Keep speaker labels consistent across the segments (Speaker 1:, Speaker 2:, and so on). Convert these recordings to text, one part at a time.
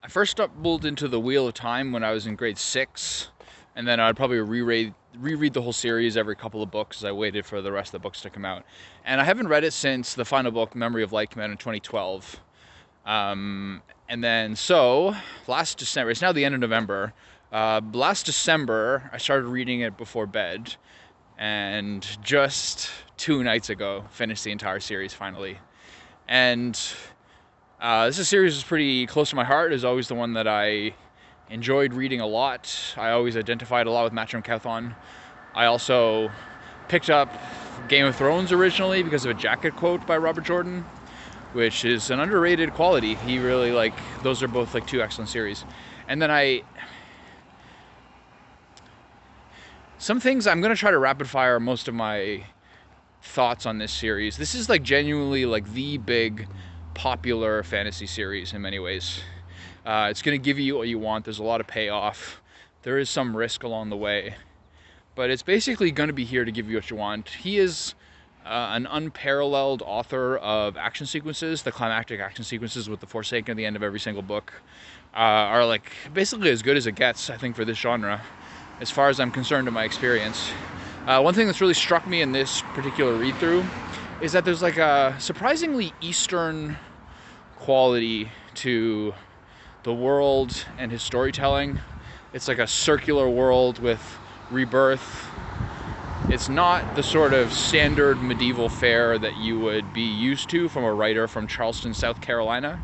Speaker 1: I first stumbled into the Wheel of Time when I was in grade 6, and then I'd probably reread the whole series every couple of books as I waited for the rest of the books to come out. And I haven't read it since the final book, Memory of Light, came out in 2012. And then, so, last December, it's now the end of November. Last December, I started reading it before bed, and just 2 nights ago, finished the entire series finally. And this series is pretty close to my heart. It's always the one that I enjoyed reading a lot. I always identified a lot with Matchroom Kauthon. I also picked up Game of Thrones originally because of a jacket quote by Robert Jordan, which is an underrated quality. He really, those are both two excellent series. And then some things I'm going to try to rapid fire most of my thoughts on this series. This is genuinely the big popular fantasy series in many ways. It's going to give you what you want. There's a lot of payoff. There is some risk along the way, but it's basically going to be here to give you what you want. He is an unparalleled author of action sequences. The climactic action sequences with the Forsaken at the end of every single book are basically as good as it gets, I think, for this genre, as far as I'm concerned in my experience. One thing that's really struck me in this particular read-through is that there's a surprisingly Eastern quality to the world and his storytelling. It's a circular world with rebirth. It's not the sort of standard medieval fare that you would be used to from a writer from Charleston, South Carolina.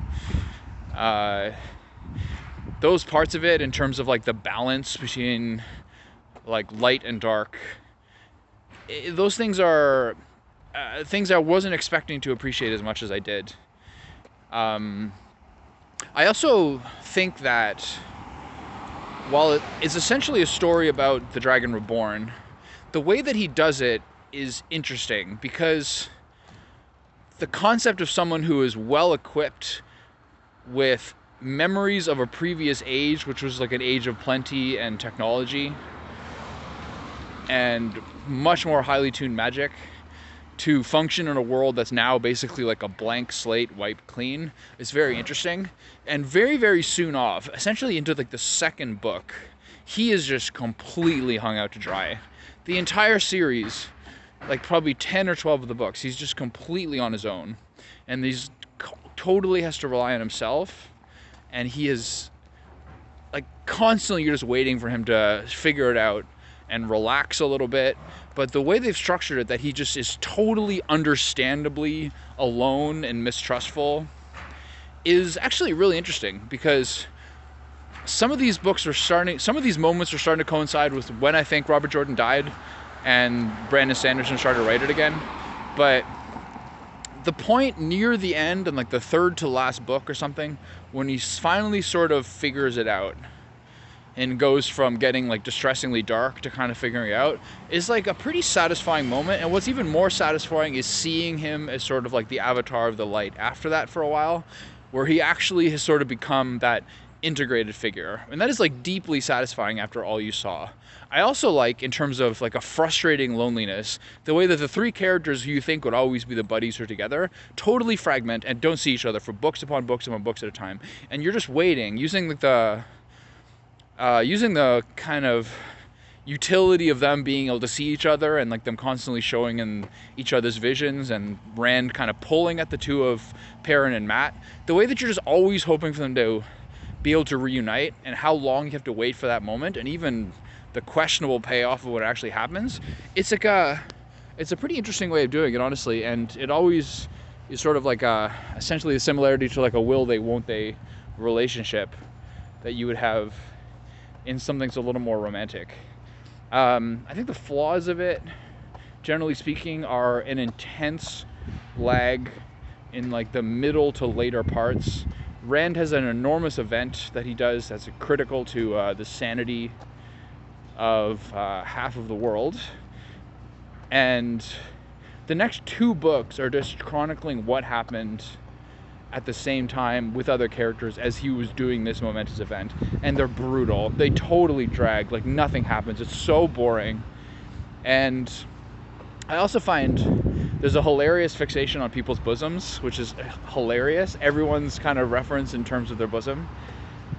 Speaker 1: Those parts of it, in terms of the balance between light and dark, those things are things I wasn't expecting to appreciate as much as I did. I also think that while it is essentially a story about the Dragon Reborn, the way that he does it is interesting because the concept of someone who is well equipped with memories of a previous age, which was an age of plenty and technology and much more highly tuned magic, to function in a world that's now basically a blank slate wiped clean is very interesting. And very, very soon off, essentially into the second book, he is just completely hung out to dry. The entire series, probably 10 or 12 of the books, he's just completely on his own. And he's totally has to rely on himself. And he is constantly, you're just waiting for him to figure it out and relax a little bit. But the way they've structured it, that he just is totally understandably alone and mistrustful, is actually really interesting, because some of these moments are starting to coincide with when I think Robert Jordan died and Brandon Sanderson started to write it again. But the point near the end, and the third to last book or something, when he finally sort of figures it out and goes from getting distressingly dark to kind of figuring it out, is a pretty satisfying moment. And what's even more satisfying is seeing him as sort of the avatar of the light after that for a while, where he actually has sort of become that integrated figure. And that is deeply satisfying after all you saw. I also in terms of a frustrating loneliness, the way that the three characters who you think would always be the buddies are together totally fragment and don't see each other for books upon books upon books at a time. And you're just waiting, using the kind of utility of them being able to see each other and them constantly showing in each other's visions, and Rand kind of pulling at the two of Perrin and Matt, the way that you're just always hoping for them to be able to reunite, and how long you have to wait for that moment, and even the questionable payoff of what actually happens. It's it's a pretty interesting way of doing it, honestly, and it always is sort of essentially a similarity to a will they won't they relationship that you would have in something that's a little more romantic. I think the flaws of it, generally speaking, are an intense lag in the middle to later parts. Rand has an enormous event that he does that's critical to the sanity of half of the world. And the next two books are just chronicling what happened at the same time with other characters as he was doing this momentous event. And they're brutal. They totally drag. Nothing happens. It's so boring. And I also find there's a hilarious fixation on people's bosoms, which is hilarious. Everyone's kind of referenced in terms of their bosom.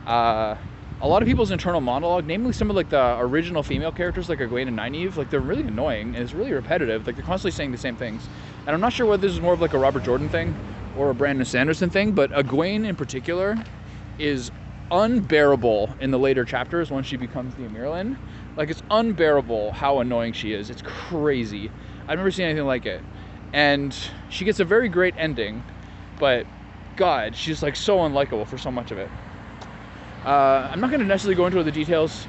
Speaker 1: A lot of people's internal monologue, namely some of like the original female characters like Egwene and Nynaeve, like they're really annoying and it's really repetitive. Like they're constantly saying the same things. And I'm not sure whether this is more of like a Robert Jordan thing or a Brandon Sanderson thing, but Egwene in particular is unbearable in the later chapters when she becomes the Amirlan. Like it's unbearable how annoying she is. It's crazy. I've never seen anything like it. And she gets a very great ending, but God, she's like so unlikable for so much of it. I'm not going to necessarily go into the details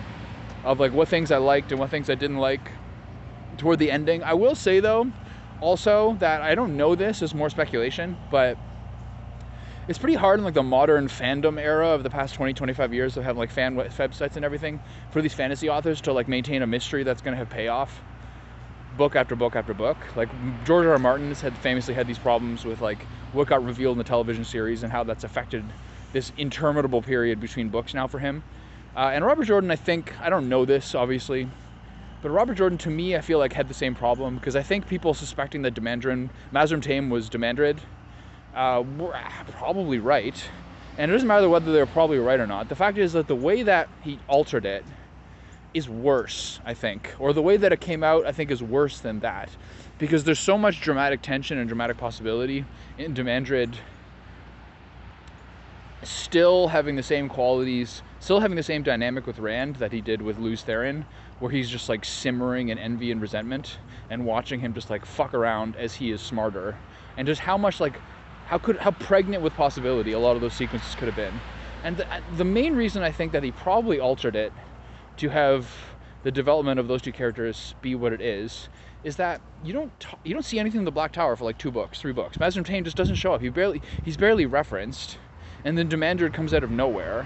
Speaker 1: of like what things I liked and what things I didn't like toward the ending. I will say though, also that I don't know, this is more speculation, but it's pretty hard in like the modern fandom era of the past 20-25 years of having like fan websites and everything for these fantasy authors to like maintain a mystery that's going to have payoff book after book after book. Like George R. Martin had famously had these problems with like what got revealed in the television series and how that's affected this interminable period between books now for him. And Robert Jordan, I think, I don't know this obviously, but Robert Jordan to me I feel like had the same problem, because I think people suspecting that Mazrim Taim was Demandred were probably right. And it doesn't matter whether they're probably right or not. The fact is that the way that he altered it is worse, I think. Or the way that it came out, I think, is worse than that. Because there's so much dramatic tension and dramatic possibility in Demandred still having the same qualities, still having the same dynamic with Rand that he did with Lews Therin, where he's just like simmering in envy and resentment, and watching him just like fuck around as he is smarter. And just how much like, how pregnant with possibility a lot of those sequences could have been. And the main reason I think that he probably altered it to have the development of those two characters be what it is that you don't see anything in the Black Tower for like 3 books. Mazrim Taim just doesn't show up. He's barely referenced, and then Demandred comes out of nowhere,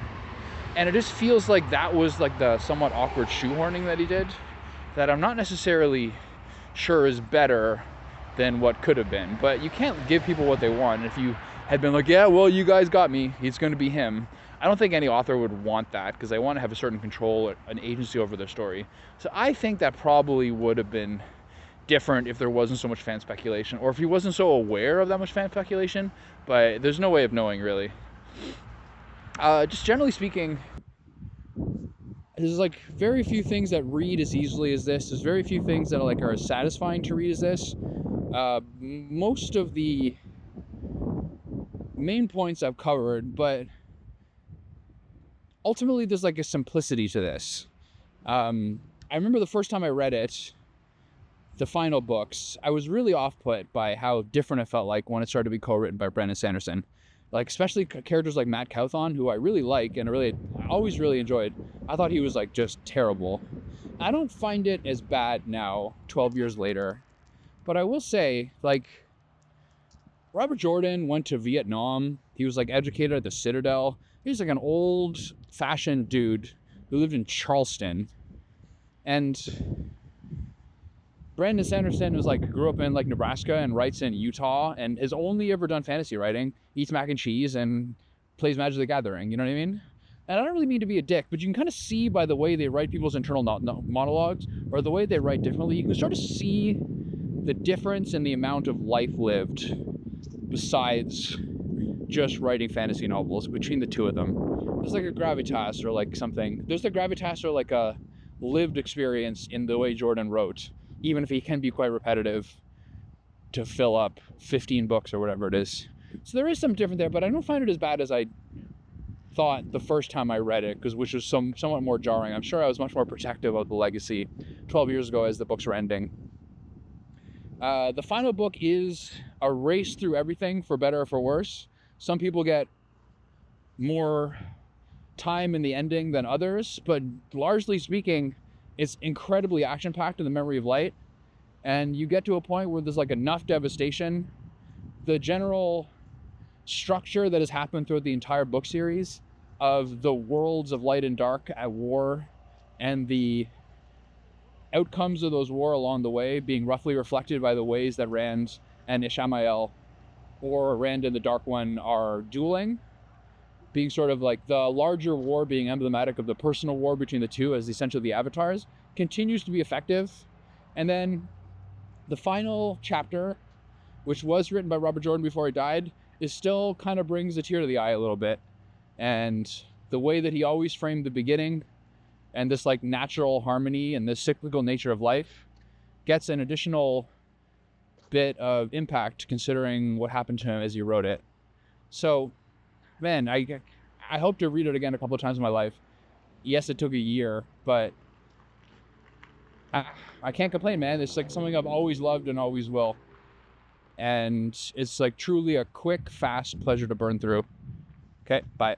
Speaker 1: and it just feels like that was like the somewhat awkward shoehorning that he did, that I'm not necessarily sure is better than what could have been. But you can't give people what they want. If you had been like, yeah, well, you guys got me, it's going to be him, I don't think any author would want that, because they want to have a certain control, an agency over their story. So I think that probably would have been different if there wasn't so much fan speculation, or if he wasn't so aware of that much fan speculation, but there's no way of knowing really. Just generally speaking, there's like very few things that read as easily as this. There's very few things that are as satisfying to read as this. Most of the main points I've covered, but ultimately there's like a simplicity to this. I remember the first time I read it, the final books, I was really off-put by how different it felt like when it started to be co-written by Brandon Sanderson. Like, especially characters like Matt Cawthon, who I really like and I always really enjoyed. I thought he was like just terrible. I don't find it as bad now, 12 years later. But I will say, like, Robert Jordan went to Vietnam. He was like educated at the Citadel. He was like an old-fashioned dude who lived in Charleston. And Brandon Sanderson grew up in like Nebraska and writes in Utah and has only ever done fantasy writing, eats mac and cheese, and plays Magic the Gathering. You know what I mean? And I don't really mean to be a dick, but you can kind of see by the way they write people's internal monologues, or the way they write differently, you can start to see the difference in the amount of life lived besides just writing fantasy novels between the two of them. There's like a gravitas or like something. There's the gravitas or like a lived experience in the way Jordan wrote, even if he can be quite repetitive to fill up 15 books or whatever it is. So there is some different there, but I don't find it as bad as I thought the first time I read it, which was somewhat more jarring. I'm sure I was much more protective of the legacy 12 years ago as the books were ending. The final book is a race through everything, for better or for worse. Some people get more time in the ending than others, but largely speaking, it's incredibly action-packed in the Memory of Light, and you get to a point where there's like enough devastation. The general structure that has happened throughout the entire book series of the worlds of light and dark at war, and the outcomes of those war along the way being roughly reflected by the ways that Rand and Ishamael, or Rand and the Dark One, are dueling, being sort of like the larger war being emblematic of the personal war between the two as essentially the avatars, continues to be effective. And then the final chapter, which was written by Robert Jordan before he died, is still kind of brings a tear to the eye a little bit. And the way that he always framed the beginning and this like natural harmony and this cyclical nature of life gets an additional bit of impact considering what happened to him as he wrote it. So, man, I hope to read it again a couple of times in my life. Yes, it took a year, but I can't complain, man. It's like something I've always loved and always will. And it's like truly a quick, fast pleasure to burn through. Okay, bye.